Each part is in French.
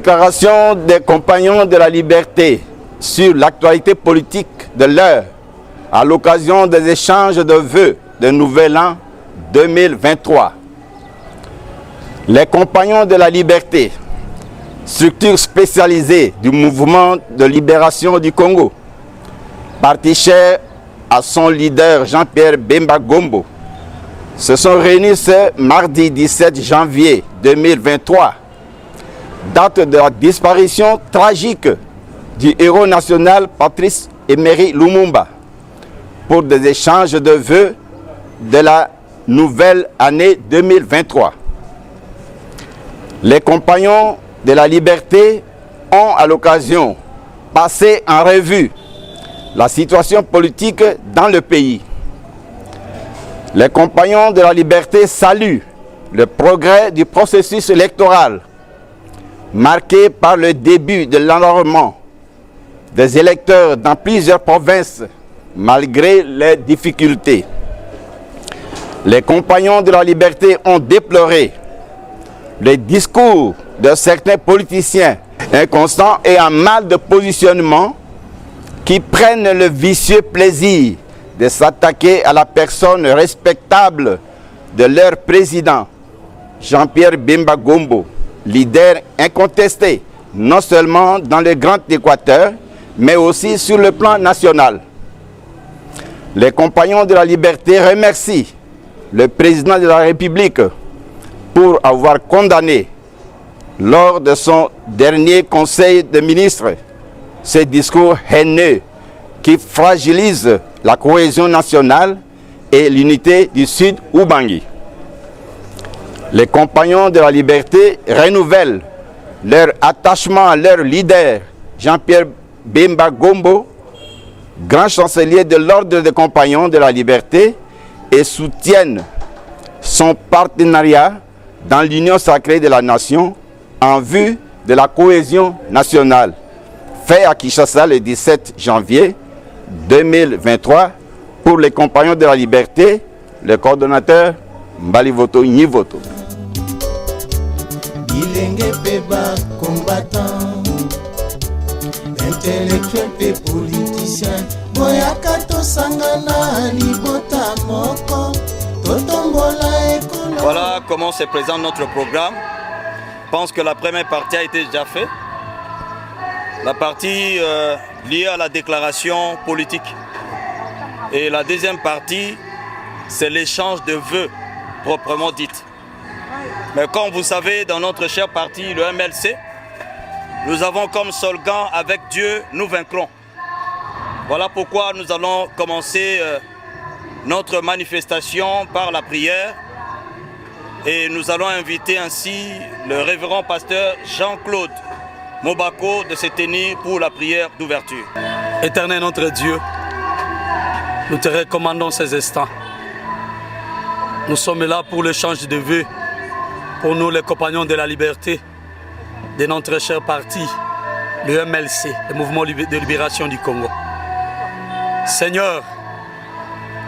Déclaration des compagnons de la liberté sur l'actualité politique de l'heure à l'occasion des échanges de vœux de Nouvel An 2023. Les compagnons de la liberté, structure spécialisée du mouvement de libération du Congo, parti cher à son leader Jean-Pierre Bemba Gombo, se sont réunis ce mardi 17 janvier 2023, date de la disparition tragique du héros national Patrice Emery Lumumba, pour des échanges de vœux de la nouvelle année 2023. Les compagnons de la liberté ont à l'occasion passé en revue la situation politique dans le pays. Les compagnons de la liberté saluent le progrès du processus électoral, marqué par le début de l'enrôlement des électeurs dans plusieurs provinces, malgré les difficultés. Les compagnons de la liberté ont déploré les discours de certains politiciens inconstants et en mal de positionnement qui prennent le vicieux plaisir de s'attaquer à la personne respectable de leur président, Jean-Pierre Bemba Gombo, leader incontesté non seulement dans le Grand Équateur, mais aussi sur le plan national. Les compagnons de la liberté remercient le président de la République pour avoir condamné, lors de son dernier conseil de ministres, ce discours haineux qui fragilise la cohésion nationale et l'unité du Sud Ubangi. Les compagnons de la liberté renouvellent leur attachement à leur leader, Jean-Pierre Bemba Gombo, grand chancelier de l'ordre des compagnons de la liberté, et soutiennent son partenariat dans l'union sacrée de la nation en vue de la cohésion nationale. Fait à Kinshasa le 17 janvier 2023 pour les compagnons de la liberté, le coordonnateur Mbalivoto Nyivoto. Bilenge peba combattant, intellectuel pe politicien, boyaka tosangana libota moko, totombola ekolo. Voilà comment se présente notre programme. Je pense que la première partie a été déjà faite. La partie liée à la déclaration politique. Et la deuxième partie, c'est l'échange de vœux proprement dit. Mais comme vous savez, dans notre cher parti, le MLC, nous avons comme slogan « Avec Dieu, nous vaincrons ». Voilà pourquoi nous allons commencer notre manifestation par la prière. Et nous allons inviter ainsi le révérend pasteur Jean-Claude Mobako de se tenir pour la prière d'ouverture. Éternel notre Dieu, nous te recommandons ces instants. Nous sommes là pour l'échange de vœux, pour nous les compagnons de la liberté, de notre cher parti, le MLC, le Mouvement de Libération du Congo. Seigneur,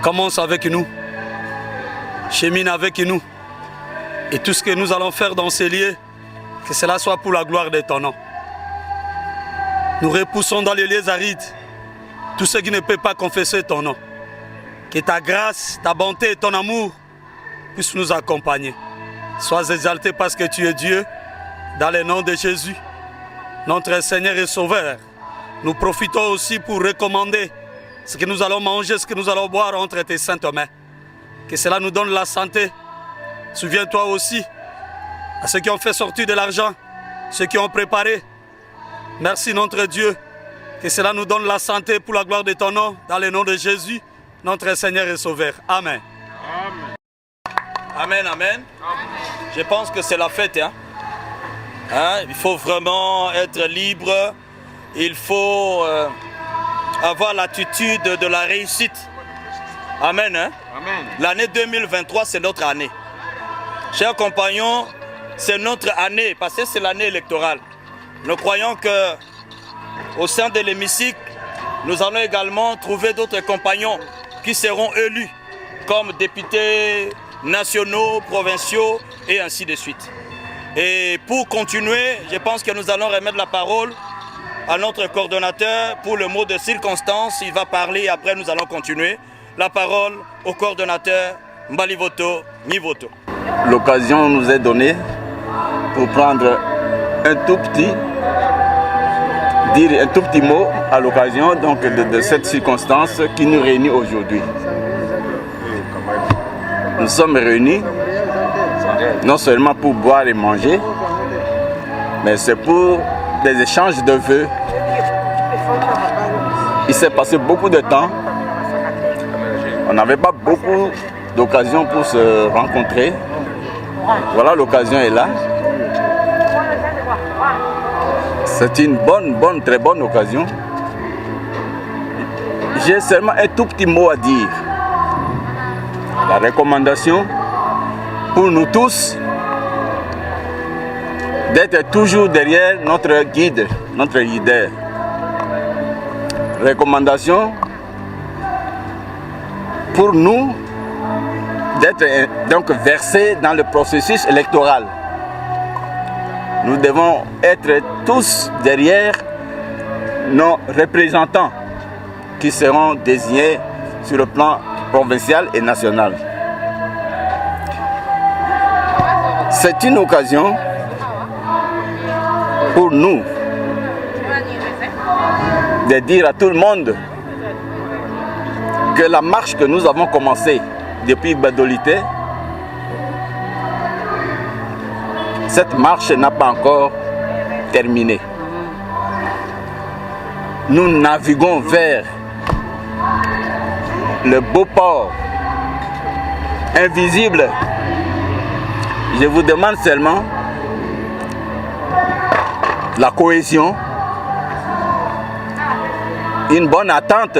commence avec nous, chemine avec nous, et tout ce que nous allons faire dans ces lieux, que cela soit pour la gloire de ton nom. Nous repoussons dans les lieux arides tout ce qui ne peut pas confesser ton nom. Que ta grâce, ta bonté et ton amour puissent nous accompagner. Sois exalté parce que tu es Dieu, dans le nom de Jésus, notre Seigneur et Sauveur. Nous profitons aussi pour recommander ce que nous allons manger, ce que nous allons boire entre tes saintes mains. Que cela nous donne la santé. Souviens-toi aussi à ceux qui ont fait sortir de l'argent, ceux qui ont préparé. Merci notre Dieu, que cela nous donne la santé pour la gloire de ton nom, dans le nom de Jésus, notre Seigneur et Sauveur. Amen. Amen, amen. Je pense que c'est la fête. Il faut vraiment être libre. Il faut avoir l'attitude de la réussite. Amen. Amen. L'année 2023, c'est notre année. Chers compagnons, c'est notre année, parce que c'est l'année électorale. Nous croyons qu'au sein de l'hémicycle, nous allons également trouver d'autres compagnons qui seront élus comme députés nationaux, provinciaux et ainsi de suite. Et pour continuer, je pense que nous allons remettre la parole à notre coordonnateur pour le mot de circonstance. Il va parler et après nous allons continuer. La parole au coordonnateur Mbalivoto Nivoto. L'occasion nous est donnée pour prendre un tout petit mot à l'occasion donc de cette circonstance qui nous réunit aujourd'hui. Nous sommes réunis non seulement pour boire et manger, mais c'est pour des échanges de vœux. Il s'est passé beaucoup de temps. On n'avait pas beaucoup d'occasions pour se rencontrer. Voilà, l'occasion est là. C'est une très bonne occasion. J'ai seulement un tout petit mot à dire. La recommandation pour nous tous d'être toujours derrière notre guide, notre leader. Recommandation pour nous d'être donc versés dans le processus électoral. Nous devons être tous derrière nos représentants qui seront désignés sur le plan provincial et national. C'est une occasion pour nous de dire à tout le monde que la marche que nous avons commencée depuis Badolité, cette marche n'a pas encore terminé. Nous naviguons vers le beau port invisible. Je vous demande seulement la cohésion, une bonne attente,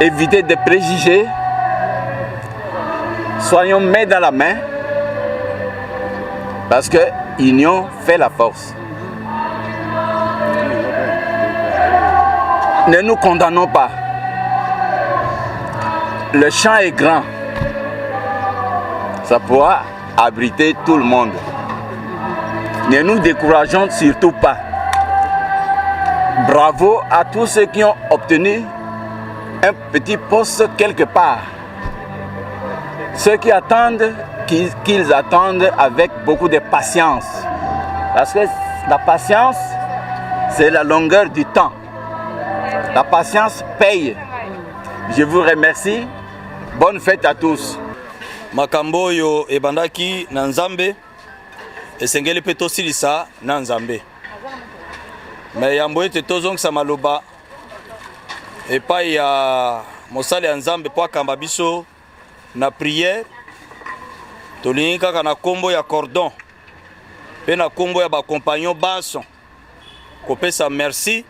éviter de préjugés, soyons main dans la main, parce que l'union fait la force. Ne nous condamnons pas. Le champ est grand. Ça pourra abriter tout le monde. Ne nous décourageons surtout pas. Bravo à tous ceux qui ont obtenu un petit poste quelque part. Ceux qui attendent, qu'ils attendent avec beaucoup de patience. Parce que la patience, c'est la longueur du temps. La patience paye. Je vous remercie. Bonne fête à tous. Makambo yo ebandaki na Nzambe esengeli pe tosilisa na Nzambe. Mais yambo ete tozongisa maloba epai ya mosali ya Nzambe po akamba biso na prière. Tolingi kaka na kombo ya cordon pe na kombo ya ba compagnon banson kopesa merci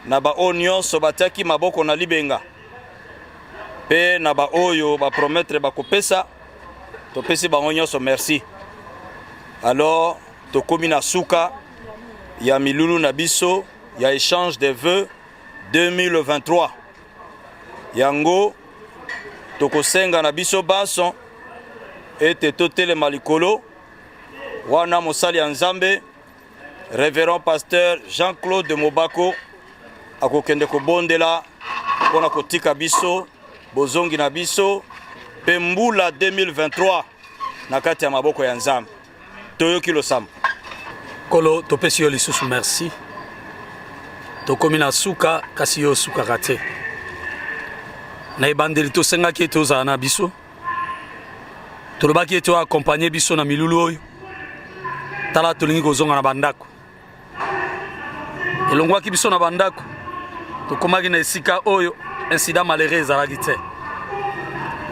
na ba onyo so batiaki maboko na libenga pe na ba oyo ba promettre ba kopesa to pesi ba onyo so merci. Alors to komi na suka ya milulu na biso ya échange de vœux 2023 yango to kosenga na biso banson ete totele malikolo wana mosali ya Nzambe révérend pasteur Jean-Claude Mobako akokende kobondela pona kotika biso bozongi na biso pe mbula 2023 na kati ya maboko ya Nzambe toyoki losamba. Kolo topesi yo lisusu merci. Tokomi na suka kasi yo suka kate. Na ebandeli tosengaki ete ozala na biso. Tolobaki ete oaccompagner biso na milulu oyo. Tala tolingi kozonga na bandako. Elongwaki biso na bandako. Tokomaki na esika oyo incident malheureux ezalaki te.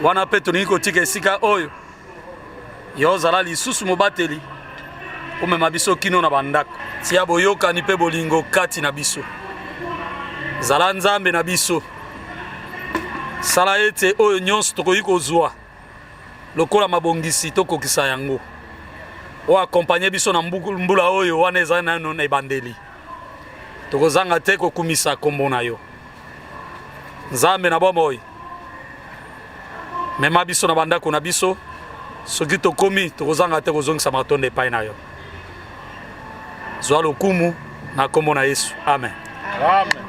Wana pe tolingi kotika esika oyo yo ozala lisusu mobateli omema biso kino na bandako. Tia boyokani pe bolingo kati na biso. Zala Nzambe na biso. Sala ete oyo nyonso tokoki kozwa lokola mabongisi tokokisa yango. O accompagner biso na mbula oyo wana ezali nano na ebandeli. Tokozanga te kokumisa kombo na yo. Nzambe na bomoi. Mema biso na bandako na biso soki tokomi tokozanga te kozongisa matonda epai na yo. Zwa lokumu na kombo na Yesu. Amen. Amen.